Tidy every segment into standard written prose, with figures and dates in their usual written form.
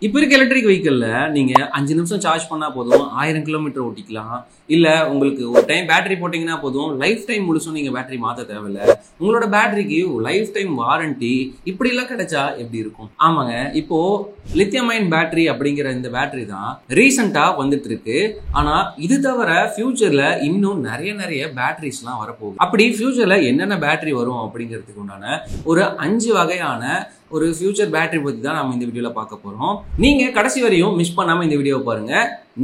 இப்போ இருக்க எலக்ட்ரிக் வெஹிக்கிள்ல நீங்க 5 நிமிஷம் சார்ஜ் பண்ணா போதும் 1000 கிலோமீட்டர் ஓட்டிக்கலாம். இல்ல உங்களுக்கு ஒரு டைம் பேட்டரி போட்டீங்கன்னா போதும் லைஃப் டைம் முழுசும் நீங்க பேட்டரி மாத்த தேவையில்ல. உங்களோட பேட்டரிக்கு லைஃப் டைம் வாரண்டி இப்படி எல்லாம் கிடைச்சா எப்படி இருக்கும்? ஆமாங்க, இப்போ லித்தியம் அயன் பேட்டரி அப்படிங்கிற இந்த பேட்டரி தான் ரீசெண்டா வந்துட்டு இருக்கு. ஆனா இது தவிர ஃபியூச்சர்ல இன்னும் நிறைய பேட்டரிஸ் எல்லாம் வரப்போகுது. அப்படி ஃபியூச்சர்ல என்னென்ன பேட்டரி வரும் அப்படிங்கிறதுக்கு உண்டான ஒரு 5 வகையான ஒரு ஃபியூச்சர் பேட்டரி பத்தி தான் நம்ம இந்த வீடியோல பார்க்க போறோம். நீங்க கடைசி வரையும் மிஸ் பண்ணாம இந்த வீடியோவை பாருங்க.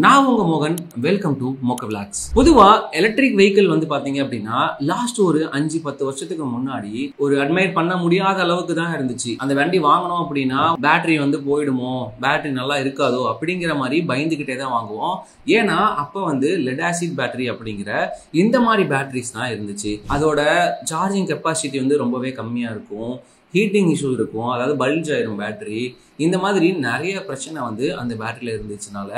நான் உங்க மோகன், வெல்கம் டு மோக விளாக்ஸ். பொதுவா எலக்ட்ரிக் வெஹிக்கிள் வந்து பாத்தீங்க அப்படின்னா லாஸ்ட் ஒரு 5-10 வருஷத்துக்கு முன்னாடி ஒரு அட்மையர் பண்ண முடியாத அளவுக்கு தான் இருந்துச்சு. அந்த வண்டி வாங்கணும் அப்படின்னா பேட்டரி வந்து போயிடுமோ, பேட்டரி நல்லா இருக்காதோ அப்படிங்கிற மாதிரி பயந்துகிட்டே தான் வாங்குவோம். ஏன்னா அப்ப வந்து லெட் ஆசிட் பேட்டரி அப்படிங்கிற இந்த மாதிரி பேட்டரிஸ் தான் இருந்துச்சு. அதோட சார்ஜிங் கெப்பாசிட்டி வந்து ரொம்பவே கம்மியா இருக்கும், ஹீட்டிங் இஷ்யூ இருக்கும், அதாவது பல்ஜ் ஆயிரும் பேட்டரி. இந்த மாதிரி நிறைய பிரச்சனை வந்து அந்த பேட்டரியில இருந்துச்சுனால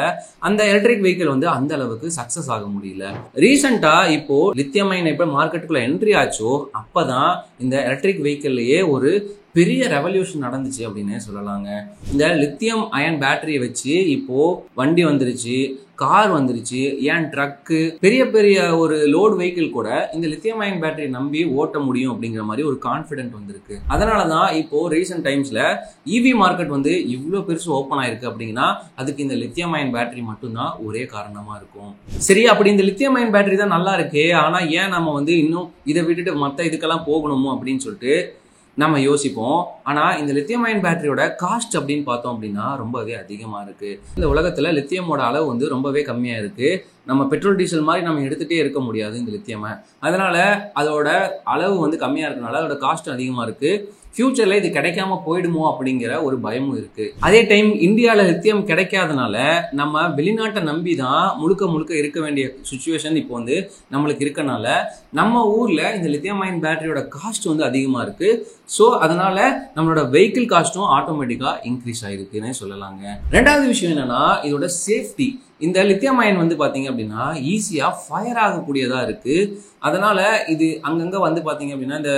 அந்த எலக்ட்ரிக் வெஹிக்கிள் வந்து அந்த அளவுக்கு சக்சஸ் ஆக முடியல. ரீசெண்டா இப்போ லித்தியம் அயன் எப்ப மார்க்கெட்டுக்குள்ள என்ட்ரி ஆச்சோ அப்பதான் இந்த எலக்ட்ரிக் வெஹிக்கிள்லயே ஒரு பெரிய ரெவல்யூஷன் நடந்துச்சு அப்படின்னு சொல்லலாங்க. இந்த லித்தியம் அயன் பேட்டரியை வச்சு இப்போ வண்டி வந்துருச்சு, கார் வந்துருச்சு, ஏன் ட்ரக்கு, பெரிய ஒரு லோடு வெஹிக்கிள் கூட இந்த லித்தியம் அயன் பேட்டரி நம்பி ஓட்ட முடியும் அப்படிங்கிற மாதிரி ஒரு கான்ஃபிடென்ட் வந்திருக்கு. அதனாலதான் இப்போ ரீசெண்ட் டைம்ஸ்ல இவி மார்க்கெட் வந்து இவ்வளவு பெருசு ஓப்பன் ஆயிருக்கு. அப்படின்னா அதுக்கு இந்த லித்தியம் அயன் பேட்டரி மட்டும்தான் ஒரே காரணமா இருக்கும். சரி, அப்படி இந்த லித்தியம் அயன் பேட்டரி தான் நல்லா இருக்கு, ஆனா ஏன் நம்ம வந்து இன்னும் இதை விட்டுட்டு மற்ற இதுக்கெல்லாம் போகணுமோ அப்படின்னு சொல்லிட்டு நம்ம யோசிப்போம். ஆனா இந்த லித்தியம் அயன் பேட்டரியோட காஸ்ட் அப்படின்னு பார்த்தோம் அப்படின்னா ரொம்பவே அதிகமா இருக்கு. இந்த உலகத்துல லித்தியமோட அளவு வந்து ரொம்பவே கம்மியா இருக்கு. நம்ம பெட்ரோல் டீசல் மாதிரி நம்ம எடுத்துட்டே இருக்க முடியாது இந்த லித்தியமை. அதனால அதோட அளவு வந்து கம்மியா இருக்கனால அதோட காஸ்ட் அதிகமா இருக்கு. ஃபியூச்சர்ல இது கிடைக்காம போயிடுமோ அப்படிங்கிற ஒரு பயமும் இருக்கு. அதே டைம் இந்தியாவில லித்தியம் கிடைக்காதனால நம்ம வெளிநாட்டை நம்பி தான் முழுக்க இருக்க வேண்டிய சுச்சுவேஷன் இப்போ வந்து நம்மளுக்கு இருக்கனால நம்ம ஊர்ல இந்த லித்தியம் அயன் பேட்டரியோட காஸ்ட் வந்து அதிகமா இருக்கு. ஸோ அதனால நம்மளோட வெஹிக்கிள் காஸ்ட்டும் ஆட்டோமேட்டிக்கா இன்க்ரீஸ் ஆயிருக்குன்னு சொல்லலாங்க. ரெண்டாவது விஷயம் என்னன்னா இதோட சேஃப்டி. இந்த லித்தியம் அயன் வந்து பாத்தீங்க அப்படின்னா ஈஸியா ஃபயர் ஆகக்கூடியதா இருக்கு. அதனால இது அங்கங்க வந்து பாத்தீங்க அப்படின்னா இந்த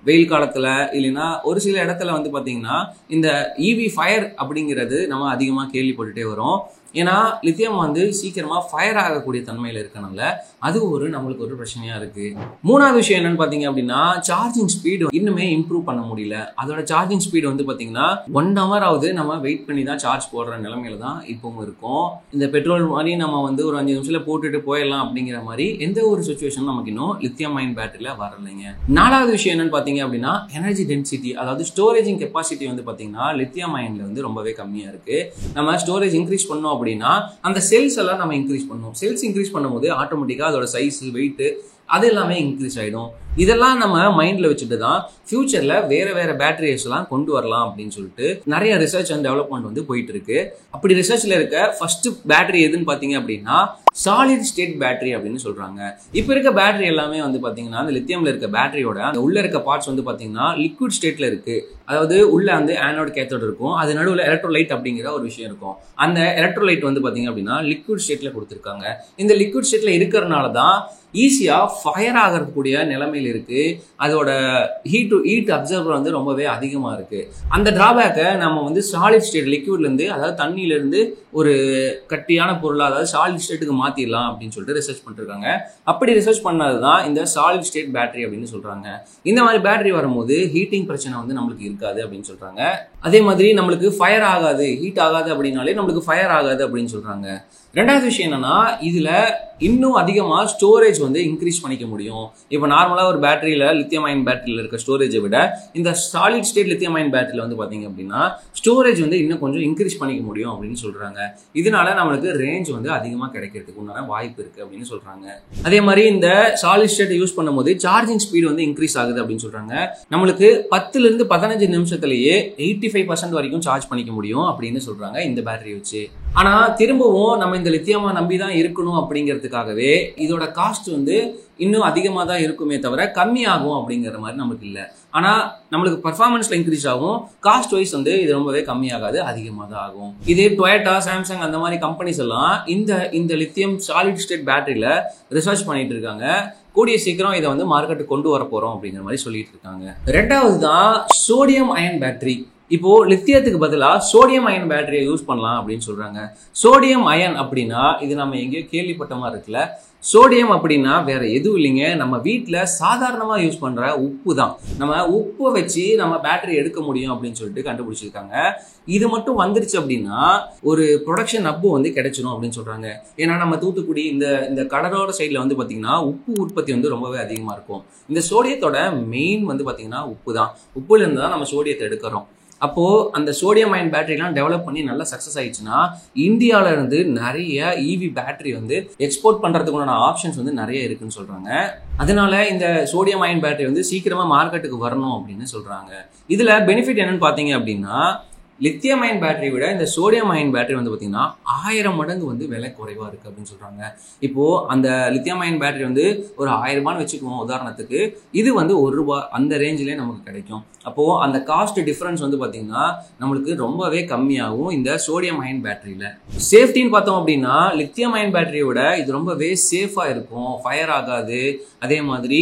வெயில் காலத்துல இல்லைன்னா ஒரு சில இடத்துல வந்து பாத்தீங்கன்னா இந்த இவி ஃபயர் அப்படிங்கிறது நம்ம அதிகமா கேள்விப்பட்டுட்டே வரோம். ஏன்னா லித்தியம் வந்து சீக்கிரமா ஃபயர் ஆகக்கூடிய தன்மையில இருக்கனால அது நம்மளுக்கு ஒரு பிரச்சனையா இருக்கு. மூணாவது விஷயம் என்னன்னு பாத்தீங்க அப்படின்னா சார்ஜிங் ஸ்பீடு இன்னுமே இம்ப்ரூவ் பண்ண முடியல. அதோட சார்ஜிங் ஸ்பீடு வந்து பாத்தீங்கன்னா 1 hour ஆகுது நம்ம வெயிட் பண்ணி தான் சார்ஜ் போடுற நிலைமையில தான் இப்பவும் இருக்கும். இந்த பெட்ரோல் மாதிரி நம்ம வந்து ஒரு 5 நிமிஷத்துல போட்டுட்டு போயிடலாம் அப்படிங்கிற மாதிரி எந்த ஒரு சுச்சுவேஷன் நமக்கு இன்னும் லித்தியம் அயன் பேட்டரியில வரலைங்க. நாலாவது விஷயம் என்னன்னு பாத்தீங்க அப்படின்னா எனர்ஜி டென்சிட்டி, அதாவது ஸ்டோரேஜிங் கெப்பாசிட்டி வந்து பாத்தீங்கன்னா லித்தியம் அயன்ல வந்து ரொம்பவே கம்மியா இருக்கு. நம்ம ஸ்டோரேஜ் இன்க்ரீஸ் பண்ணோம் அப்படின்னா அந்த செல்ஸ் எல்லாம் நம்ம இன்க்ரீஸ் பண்ணுவோம். செல்ஸ் இன்க்ரீஸ் பண்ணும்போது ஆட்டோமேட்டிக்கா அதோட சைஸ், வெயிட் அது எல்லாமே இன்க்ரீஸ் ஆயிடும். இதெல்லாம் நம்ம மைண்ட்ல வச்சுட்டு தான் ஃபியூச்சர்ல வேற பேட்டரிஸ் எல்லாம் கொண்டு வரலாம் அப்படின்னு சொல்லிட்டு நிறைய ரிசர்ச் அண்ட் டெவலப்மெண்ட் வந்து போயிட்டு இருக்கு. அப்படி ரிசர்ச்ல இருக்க ஃபர்ஸ்ட் பேட்டரி எதுன்னு பாத்தீங்க அப்படின்னா சாலிட் ஸ்டேட் பேட்டரி அப்படின்னு சொல்றாங்க. இப்ப இருக்க பேட்டரி எல்லாமே வந்து பாத்தீங்கன்னா அந்த லித்தியம்ல இருக்க பேட்டரியோட அந்த உள்ள இருக்க பார்ட்ஸ் வந்து பாத்தீங்கன்னா லிக்விட் ஸ்டேட்ல இருக்கு. அதாவது உள்ள வந்து ஆனோட் கேத்தோட் இருக்கும், அது நடுவில் எலக்ட்ரோலைட் அப்படிங்கிற ஒரு விஷயம் இருக்கும். அந்த எலக்ட்ரோலைட் வந்து பாத்தீங்க அப்படின்னா லிக்விட் ஸ்டேட்ல கொடுத்துருக்காங்க. இந்த லிக்விட் ஸ்டேட்ல இருக்கிறதுனால தான் ஈஸியா ஃபயர் ஆகக்கூடிய நிலைமையில் இருக்கு. அதோட ஹீட் அப்சர்வர் வந்து ரொம்பவே அதிகமா இருக்கு. அந்த டிராபேக்கை நம்ம வந்து சாலிட் ஸ்டேட் லிக்விட்ல இருந்து, அதாவது தண்ணியில இருந்து ஒரு கட்டியான பொருளா அதாவது சாலிட் ஸ்டேட்டுக்கு மாத்திடலாம் அப்படின்னு சொல்லிட்டு ரிசர்ச் பண்ணிருக்காங்க. அப்படி ரிசர்ச் பண்ணதுதான் இந்த சாலிட் ஸ்டேட் பேட்டரி அப்படின்னு சொல்றாங்க. இந்த மாதிரி பேட்டரி வரும்போது ஹீட்டிங் பிரச்சனை வந்து நம்மளுக்கு இருக்காது அப்படின்னு சொல்றாங்க. அதே மாதிரி நம்மளுக்கு ஃபயர் ஆகாது, ஹீட் ஆகாது அப்படின்னாலே நம்மளுக்கு ஃபயர் ஆகாது அப்படின்னு சொல்றாங்க. ரெண்டாவது விஷயம் என்னன்னா இதுல இன்னும் அதிகமா ஸ்டோரேஜ் வந்து இன்க்ரீஸ் பண்ணிக்க முடியும். இப்போ நார்மலா ஒரு பேட்டரியில லித்தியம் அயன் பேட்டரியில இருக்க ஸ்டோரேஜை விட இந்த சாலிட் ஸ்டேட் லித்தியம் அயன் பேட்டரியில வந்து பாத்தீங்க அப்படின்னா ஸ்டோரேஜ் வந்து இன்னும் கொஞ்சம் இன்க்ரீஸ் பண்ணிக்க முடியும் அப்படின்னு சொல்றாங்க. இதனால நம்மளுக்கு ரேஞ்ச் வந்து அதிகமா கிடைக்கிறதுக்கு உண்டான வாய்ப்பு இருக்கு அப்படின்னு சொல்றாங்க. அதே மாதிரி இந்த சாலிட் ஸ்டேட் யூஸ் பண்ணும்போது சார்ஜிங் ஸ்பீடு வந்து இன்க்ரீஸ் ஆகுது அப்படின்னு சொல்றாங்க. நம்மளுக்கு 10 இருந்து 15 நிமிஷத்திலேயே 85% வரைக்கும் சார்ஜ் பண்ணிக்க முடியும் அப்படின்னு சொல்றாங்க இந்த பேட்டரி வச்சு. ஆனா திரும்பவும் நம்ம இந்த லித்தியமா நம்பி தான் இருக்கணும் அப்படிங்கிறதுக்காகவே இதோட காஸ்ட் வந்து இன்னும் அதிகமாக தான் இருக்குமே தவிர கம்மியாகும் அப்படிங்கிற மாதிரி நமக்கு இல்லை. ஆனால் நம்மளுக்கு பர்ஃபார்மன்ஸ்ல இன்க்ரீஸ் ஆகும், காஸ்ட் வைஸ் வந்து இது ரொம்பவே கம்மியாகாது, அதிகமாக தான் ஆகும். இதே டொயோட்டா, சாம்சங் அந்த மாதிரி கம்பெனிஸ் எல்லாம் இந்த லித்தியம் சாலிட் ஸ்டேட் பேட்டரியில ரிசர்ச் பண்ணிட்டு இருக்காங்க. கூடிய சீக்கிரம் இதை வந்து மார்க்கெட்டுக்கு கொண்டு வர போறோம் அப்படிங்கிற மாதிரி சொல்லிட்டு இருக்காங்க. ரெண்டாவது தான் சோடியம் அயன் பேட்டரி. இப்போ லித்தியத்துக்கு பதிலா சோடியம் அயன் பேட்டரியை யூஸ் பண்ணலாம் அப்படின்னு சொல்றாங்க. சோடியம் அயன் அப்படின்னா இது நம்ம எங்கேயோ கேள்விப்பட்ட மாதிரி இருக்குல்ல. சோடியம் அப்படின்னா வேற எதுவும் இல்லைங்க, நம்ம வீட்டில் சாதாரணமா யூஸ் பண்ற உப்பு தான். நம்ம உப்பு வச்சு நம்ம பேட்டரி எடுக்க முடியும் அப்படின்னு சொல்லிட்டு கண்டுபிடிச்சிருக்காங்க. இது மட்டும் வந்துருச்சு அப்படின்னா ஒரு ப்ரொடக்ஷன் ஹப் வந்து கிடைச்சிடும் அப்படின்னு சொல்றாங்க. ஏன்னா நம்ம தூத்துக்குடி இந்த கடலோர சைட்ல வந்து பாத்தீங்கன்னா உப்பு உற்பத்தி வந்து ரொம்பவே அதிகமா இருக்கும். இந்த சோடியத்தோட மெயின் வந்து பாத்தீங்கன்னா உப்பு தான். உப்புல இருந்து தான் நம்ம சோடியத்தை எடுக்கிறோம். அப்போ அந்த சோடியம் அயன் பேட்டரிலாம் டெவலப் பண்ணி நல்லா சக்சஸ் ஆயிடுச்சுன்னா இந்தியாவில இருந்து நிறைய இவி பேட்டரி வந்து எக்ஸ்போர்ட் பண்றதுக்குண்டான ஆப்ஷன்ஸ் வந்து நிறைய இருக்குன்னு சொல்றாங்க. அதனால இந்த சோடியம் அயன் பேட்டரி வந்து சீக்கிரமா மார்க்கெட்டுக்கு வரணும் அப்படின்னு சொல்றாங்க. இதுல பெனிஃபிட் என்னன்னு பாத்தீங்க அப்படின்னா லித்தியம் அயன் பேட்டரி விட இந்த சோடியம் அயன் பேட்டரி வந்து பார்த்தீங்கன்னா 1000 மடங்கு வந்து விலை குறைவா இருக்கு அப்படின்னு சொல்றாங்க. இப்போ அந்த லித்தியம் அயன் பேட்டரி வந்து ஒரு 1000 ரூபான்னு வச்சுக்குவோம் உதாரணத்துக்கு, இது வந்து ₹1 அந்த ரேஞ்சிலே நமக்கு கிடைக்கும். அப்போ அந்த காஸ்ட் டிஃபரன்ஸ் வந்து பார்த்தீங்கன்னா நம்மளுக்கு ரொம்பவே கம்மியாகும் இந்த சோடியம் அயன் பேட்டரியில. சேஃப்டின்னு பார்த்தோம் அப்படின்னா லித்தியம் அயன் பேட்டரியை விட இது ரொம்பவே சேஃபா இருக்கும், ஃபயர் ஆகாது. அதே மாதிரி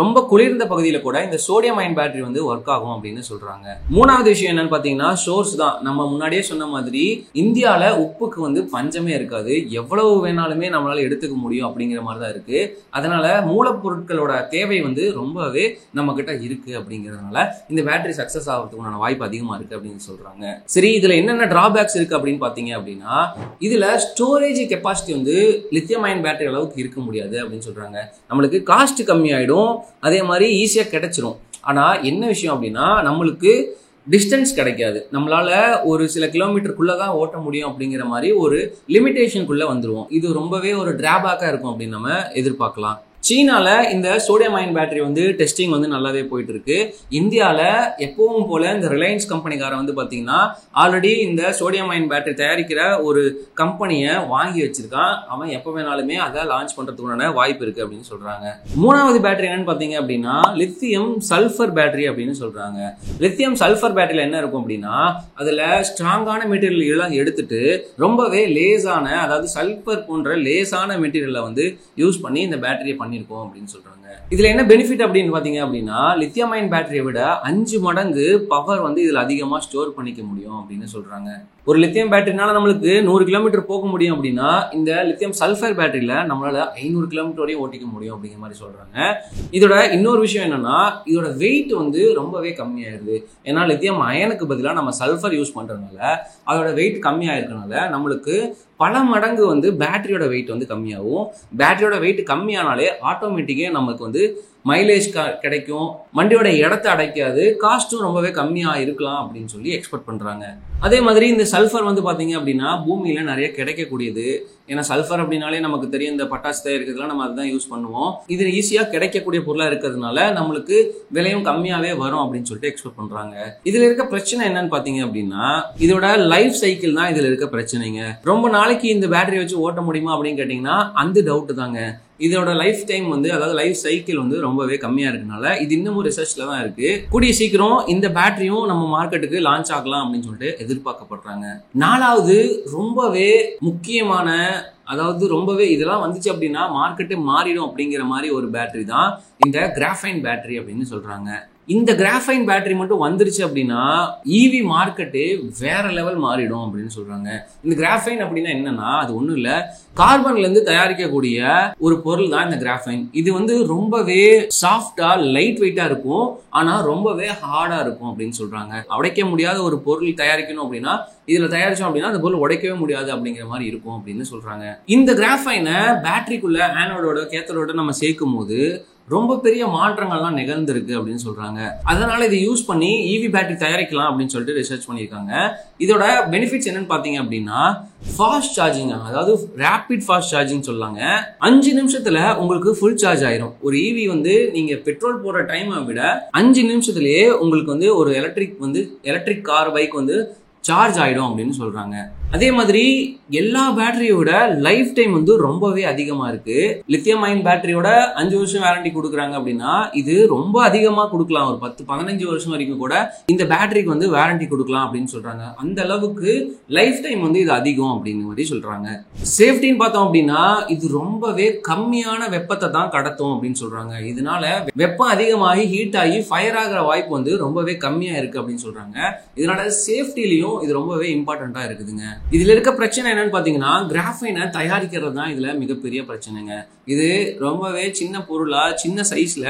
ரொம்ப குளிர்ந்த பகுதியில கூட இந்த சோடியம் அயன் பேட்டரி வந்து ஒர்க் ஆகும் அப்படின்னு சொல்றாங்க. மூணாவது விஷயம் என்னன்னு பாத்தீங்கன்னா சோர்ஸ் தான். நம்ம முன்னாடியே சொன்ன மாதிரி இந்தியால உப்புக்கு வந்து பஞ்சமே இருக்காது, எவ்வளவு வேணாலுமே நம்மளால எடுத்துக்க முடியும் அப்படிங்கிற மாதிரி தான் இருக்கு. அதனால மூலப்பொருட்களோட தேவை வந்து ரொம்பவே நம்ம கிட்ட இருக்கு. அப்படிங்கிறதுனால இந்த பேட்டரி சக்சஸ் ஆகிறதுக்கான வாய்ப்பு அதிகமா இருக்கு அப்படின்னு சொல்றாங்க. சரி, இதுல என்னென்ன டிராபேக்ஸ் இருக்கு அப்படின்னு பாத்தீங்க அப்படின்னா இதுல ஸ்டோரேஜ் கெப்பாசிட்டி வந்து லித்தியம் அயன் பேட்டரி அளவுக்கு இருக்க முடியாது அப்படின்னு சொல்றாங்க. நம்மளுக்கு காஸ்ட் கம்மியாயிடும், அதே மாதிரி ஈஸியா கிடைச்சிரும். ஆனா என்ன விஷயம் அப்படின்னா நம்மளுக்கு டிஸ்டன்ஸ் கிடைக்காது. நம்மளால ஒரு சில கிலோமீட்டருக்குள்ளதான் ஓட்ட முடியும் அப்படிங்கிற மாதிரி ஒரு லிமிடேஷனுக்குள்ள வந்துருவோம். இது ரொம்பவே ஒரு டிராபேக்கா இருக்கும் அப்படின்னு நம்ம எதிர்பார்க்கலாம். சீனால இந்த சோடியம் அயன் பேட்டரி வந்து டெஸ்டிங் வந்து நல்லாவே போயிட்டு இருக்கு. இந்தியாவில் எப்பவும் போல இந்த ரிலையன்ஸ் கம்பெனிக்காரன் வந்து பார்த்தீங்கன்னா ஆல்ரெடி இந்த சோடியம் அயன் பேட்டரி தயாரிக்கிற ஒரு கம்பெனியை வாங்கி வச்சிருக்கான். அவன் எப்போ வேணாலுமே அதை லான்ச் பண்றதுக்குண்டான வாய்ப்பு இருக்கு அப்படின்னு சொல்றாங்க. மூணாவது பேட்டரி என்னன்னு பார்த்தீங்க அப்படின்னா லித்தியம் சல்ஃபர் பேட்டரி அப்படின்னு சொல்றாங்க. லித்தியம் சல்ஃபர் பேட்டரியில என்ன இருக்கும் அப்படின்னா அதுல ஸ்ட்ராங்கான மெட்டீரியல் எல்லாம் எடுத்துட்டு ரொம்பவே லேசான, அதாவது சல்ஃபர் போன்ற லேசான மெட்டீரியலை வந்து யூஸ் பண்ணி இந்த பேட்டரியை பண்ணிருக்கோம் அப்படின்னு சொல்றாங்க. இதுல என்ன பெனிஃபிட் அப்படின்னு பாத்தீங்க அப்படின்னா லித்தியம் அயன் பேட்டரியை விட 5 மடங்கு பவர் வந்து இதுல அதிகமா ஸ்டோர் பண்ணிக்க முடியும் அப்படின்னு சொல்றாங்க. ஒரு லித்தியம் பேட்டரினால நம்மளுக்கு 100 கிலோமீட்டர் போக முடியும் அப்படின்னா இந்த லித்தியம் சல்ஃபர் பேட்டரியில நம்மளால 500 கிலோமீட்டர் வரையும் ஓட்டிக்க முடியும் அப்படிங்கிற மாதிரி சொல்றாங்க. இதோட இன்னொரு விஷயம் என்னன்னா இதோட வெயிட் வந்து ரொம்பவே கம்மியாயிருது. ஏன்னா லித்தியம் அயனுக்கு பதிலாக நம்ம சல்ஃபர் யூஸ் பண்றதுனால அதோட வெயிட் கம்மியாயிருக்கனால நம்மளுக்கு பல மடங்கு வந்து பேட்டரியோட வெயிட் வந்து கம்மியாகும். பேட்டரியோட வெயிட் கம்மியானாலே ஆட்டோமேட்டிக்கே நமக்கு வந்து மைலேஜ் கிடைக்கும், வண்டியோட இடத்தை அடைக்காது, காஸ்ட்டும் ரொம்பவே கம்மியா இருக்கலாம் அப்படின்னு சொல்லி எக்ஸ்பெக்ட் பண்றாங்க. அதே மாதிரி இந்த சல்ஃபர் வந்து பாத்தீங்க அப்படின்னா பூமியில நிறைய கிடைக்கக்கூடியது. ஏன்னா சல்ஃபர் அப்படின்னாலே நமக்கு தெரியும் இந்த பட்டாசு தயாரிக்கிறதுலாம் நம்ம அதுதான் யூஸ் பண்ணுவோம். இது ஈஸியா கிடைக்கக்கூடிய பொருளா இருக்கிறதுனால நம்மளுக்கு விலையும் கம்மியாவே வரும் அப்படின்னு சொல்லிட்டு எக்ஸ்பெக்ட் பண்றாங்க. இதுல இருக்க பிரச்சனை என்னன்னு பாத்தீங்க அப்படின்னா இதோட லைஃப் சைக்கிள் தான் இதுல இருக்க பிரச்சனைங்க. ரொம்ப நாளைக்கு இந்த பேட்டரி வச்சு ஓட்ட முடியுமா அப்படின்னு கேட்டீங்கன்னா அந்த டவுட் தாங்க. இதோட லைஃப் டைம் வந்து, அதாவது லைஃப் சைக்கிள் வந்து ரொம்பவே கம்மியா இருக்கனால இது இன்னமும் ரிசர்ச்ல தான் இருக்கு. கூடிய சீக்கிரம் இந்த பேட்டரியும் நம்ம மார்க்கெட்டுக்கு லான்ச் ஆகலாம் அப்படின்னு சொல்லிட்டு எதிர்பார்க்கப்படுறாங்க. நாலாவது ரொம்பவே முக்கியமான, அதாவது ரொம்பவே இதெல்லாம் வந்துச்சு அப்படின்னா மார்க்கெட்டே மாறிடும் அப்படிங்கிற மாதிரி ஒரு பேட்டரி தான் இந்த கிராஃபைன் பேட்டரி அப்படின்னு சொல்றாங்க. இந்த கிராஃபைன் பேட்டரி மட்டும் வந்துருச்சு அப்படின்னா ஈவி மார்க்கெட்டே வேற லெவல் மாறிடும் அப்படின்னு சொல்றாங்க. இந்த கிராஃபைன் அப்படின்னா என்னன்னா அது ஒண்ணும் இல்ல, கார்பன்ல இருந்து தயாரிக்கக்கூடிய ஒரு பொருள் தான் இந்த கிராஃபைன். இது வந்து ரொம்பவே சாஃப்டா லைட் வெயிட்டா இருக்கும், ஆனா ரொம்பவே ஹார்டா இருக்கும் அப்படின்னு சொல்றாங்க. உடைக்க முடியாத ஒரு பொருள் தயாரிக்கணும் அப்படின்னா இதுல தயாரிச்சோம் அப்படின்னா அந்த பொருள் உடைக்கவே முடியாது அப்படிங்கிற மாதிரி இருக்கும் அப்படின்னு சொல்றாங்க. இந்த கிராஃபைனை பேட்டரிக்குள்ள ஆனோடோட கேத்தோட நம்ம சேர்க்கும் போது ரொம்ப பெரிய மாற்றங்கள்லாம் நிகழ்ந்திருக்கு அப்படின்னு சொல்றாங்க. அதனால இதை யூஸ் பண்ணி இவி பேட்டரி தயாரிக்கலாம் அப்படின்னு சொல்லிட்டு ரிசர்ச் பண்ணியிருக்காங்க. இதோட பெனிஃபிட்ஸ் என்னன்னு பாத்தீங்க அப்படின்னா ஃபாஸ்ட் சார்ஜிங், அதாவது ரேபிட் ஃபாஸ்ட் சார்ஜிங் சொல்லாங்க. 5 நிமிஷத்துல உங்களுக்கு ஃபுல் சார்ஜ் ஆயிரும். ஒரு இவி வந்து நீங்க பெட்ரோல் போடுற டைமை விட 5 நிமிஷத்துலயே உங்களுக்கு வந்து ஒரு எலக்ட்ரிக் கார் பைக் வந்து சார்ஜ் ஆயிடும் அப்படின்னு சொல்றாங்க. அதே மாதிரி எல்லா பேட்டரியோட லைஃப் டைம் வந்து ரொம்பவே அதிகமா இருக்கு. லித்தியம் அயன் பேட்டரியோட 5 வருஷம் வாரண்டி கொடுக்குறாங்க அப்படின்னா இது ரொம்ப அதிகமா கொடுக்கலாம். ஒரு 10-15 வருஷம் வரைக்கும் கூட இந்த பேட்டரிக்கு வந்து வாரண்டி கொடுக்கலாம் அப்படின்னு சொல்றாங்க. அந்த அளவுக்கு லைஃப் டைம் வந்து இது அதிகம் அப்படின்னு மாதிரி சொல்றாங்க. சேஃப்டின்னு பார்த்தோம் அப்படின்னா இது ரொம்பவே கம்மியான வெப்பத்தை தான் கடத்தும் அப்படின்னு சொல்றாங்க. இதனால வெப்பம் அதிகமாகி ஹீட் ஆகி ஃபயர் ஆகிற வாய்ப்பு வந்து ரொம்பவே கம்மியா இருக்கு அப்படின்னு சொல்றாங்க. இதனால சேஃப்டிலையும் இது ரொம்பவே இம்பார்ட்டண்டா இருக்குதுங்க. இதுல இருக்க பிரச்சனை என்னன்னு பாத்தீங்கன்னா கிராஃபைனை தயாரிக்கிறது தான் இதுல மிகப்பெரிய பிரச்சனைங்க. இது ரொம்பவே சின்ன பொருளா சின்ன சைஸ்ல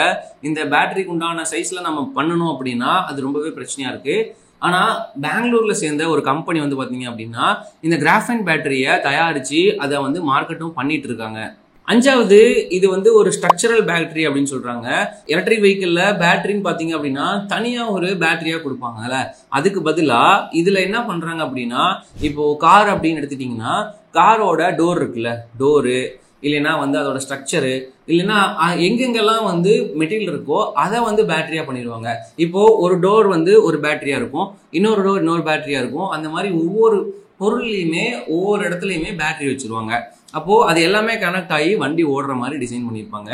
இந்த பேட்டரிக்கு உண்டான சைஸ்ல நம்ம பண்ணணும் அப்படின்னா அது ரொம்பவே பிரச்சனையா இருக்கு. ஆனா பெங்களூர்ல சேர்ந்த ஒரு கம்பெனி வந்து பாத்தீங்க அப்படின்னா இந்த கிராஃபைன் பேட்டரியை தயாரிச்சு அதை வந்து மார்க்கெட்டும் பண்ணிட்டு இருக்காங்க. 5வது இது வந்து ஒரு ஸ்ட்ரக்சரல் பேட்டரி அப்படின்னு சொல்றாங்க. எலக்ட்ரிக் வெஹிக்கிள்ல பேட்டரின்னு பாத்தீங்க அப்படின்னா தனியா ஒரு பேட்டரியா கொடுப்பாங்கல்ல, அதுக்கு பதிலா இதுல என்ன பண்றாங்க அப்படின்னா இப்போ கார் அப்படின்னு எடுத்துட்டீங்கன்னா காரோட டோர் இருக்குல்ல, டோரு இல்லைன்னா வந்து அதோட ஸ்ட்ரக்சரு இல்லைன்னா எங்கெங்கெல்லாம் வந்து மெட்டீரியல் இருக்கோ அதை வந்து பேட்டரியா பண்ணிடுவாங்க. இப்போ ஒரு டோர் வந்து ஒரு பேட்டரியா இருக்கும், இன்னொரு டோர் இன்னொரு பேட்டரியா இருக்கும். அந்த மாதிரி ஒவ்வொரு பொருள்லையுமே ஒவ்வொரு இடத்துலையுமே பேட்டரி வச்சிருவாங்க. அப்போ அது எல்லாமே கனெக்ட் ஆகி வண்டி ஓடுற மாதிரி டிசைன் பண்ணியிருப்பாங்க.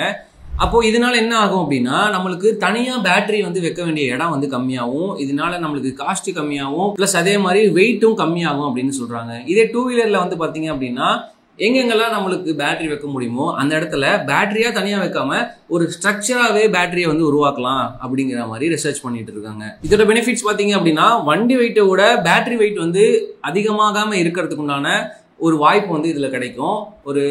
அப்போ இதனால என்ன ஆகும் அப்படின்னா நம்மளுக்கு தனியா பேட்டரி வந்து வைக்க வேண்டிய இடம் வந்து கம்மியாகும். இதனால நம்மளுக்கு காஸ்ட் கம்மியாகும், பிளஸ் அதே மாதிரி வெயிட்டும் கம்மியாகும் அப்படின்னு சொல்றாங்க. இதே 2 வீலர்ல வந்து பாத்தீங்க அப்படின்னா எங்கெங்கெல்லாம் நம்மளுக்கு பேட்டரி வைக்க முடியுமோ அந்த இடத்துல பேட்டரியா தனியா வைக்காம ஒரு ஸ்ட்ரக்சராகவே பேட்டரியை வந்து உருவாக்கலாம் அப்படிங்கிற மாதிரி ரிசர்ச் பண்ணிட்டு இருக்காங்க. இதோட பெனிஃபிட்ஸ் பாத்தீங்க அப்படின்னா வண்டி வெயிட்டை விட பேட்டரி வெயிட் வந்து அதிகமாகாம இருக்கிறதுக்கு உண்டான ஒரு வாய்ப்பு வந்து இதுல கிடைக்கும். ஒரு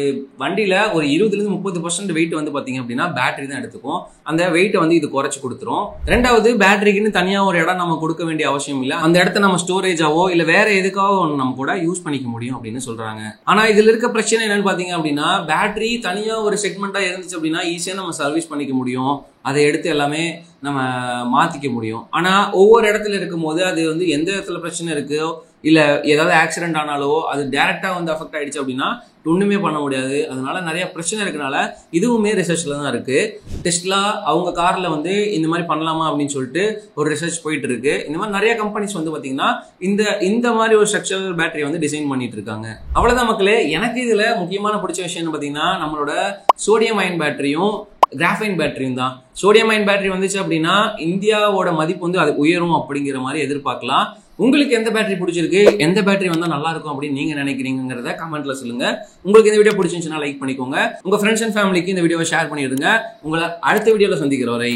வண்டியில ஒரு 20-30% வெயிட் வந்து பாத்தீங்க அப்படின்னா பேட்டரி தான் எடுத்துக்கும். அந்த வெயிட்டை வந்து இது குறைச்சு கொடுத்துரும். 2வது பேட்டரிக்குன்னு தனியா ஒரு இடம் நம்ம கொடுக்க வேண்டிய அவசியம் இல்லை. அந்த இடத்த நம்ம ஸ்டோரேஜாவோ இல்ல வேற எதுக்காவோ நம்ம கூட யூஸ் பண்ணிக்க முடியும் அப்படின்னு சொல்றாங்க. ஆனா இதுல இருக்க பிரச்சனை என்னன்னு பாத்தீங்க அப்படின்னா பேட்டரி தனியா ஒரு செக்மெண்டா இருந்துச்சு அப்படின்னா ஈஸியா நம்ம சர்வீஸ் பண்ணிக்க முடியும், அதை எடுத்து எல்லாமே நம்ம மாத்திக்க முடியும். ஆனா ஒவ்வொரு இடத்துல இருக்கும் போது அது வந்து எந்த இடத்துல பிரச்சனை இருக்கோ இல்ல ஏதாவது ஆக்சிடென்ட் ஆனாலோ அது டைரக்டா வந்து அஃபெக்ட் ஆயிடுச்சு அப்படின்னா ஒண்ணுமே பண்ண முடியாது. அதனால நிறைய பிரச்சனை இருக்கனால இதுவுமே ரிசர்ச்ல தான் இருக்கு. டெஸ்லா அவங்க கார்ல வந்து இந்த மாதிரி பண்ணலாமா அப்படின்னு சொல்லிட்டு ஒரு ரிசர்ச் போயிட்டு இருக்கு. இந்த மாதிரி நிறைய கம்பெனிஸ் வந்து பாத்தீங்கன்னா இந்த மாதிரி ஒரு ஸ்ட்ரக்சரல் பேட்டரி வந்து டிசைன் பண்ணிட்டு இருக்காங்க. அவ்வளவுதான் மக்களே. எனக்கு இதுல முக்கியமான பிடிச்ச விஷயம் பாத்தீங்கன்னா நம்மளோட சோடியம் அயன் பேட்டரியும் கிராஃபைன் பேட்டரியும் தான். சோடியம் அயன் பேட்டரி வந்துச்சு அப்படின்னா இந்தியாவோட மதிப்பு வந்து அது உயரும் அப்படிங்கிற மாதிரி எதிர்பார்க்கலாம். உங்களுக்கு எந்த பேட்டரி பிடிச்சிருக்கு, எந்த பேட்டரி வந்தா நல்லா இருக்கும் அப்படின்னு நீங்க நினைக்கிறீங்கிறத கமெண்ட்ல சொல்லுங்க. உங்களுக்கு இந்த வீடியோ பிடிச்சிருந்துச்சுன்னா லைக் பண்ணிக்கோங்க. உங்க ஃப்ரெண்ட்ஸ் அண்ட் ஃபேமிலிக்கு இந்த வீடியோவை ஷேர் பண்ணிடுங்க. உங்களை அடுத்த வீடியோல சந்திக்கிற வரை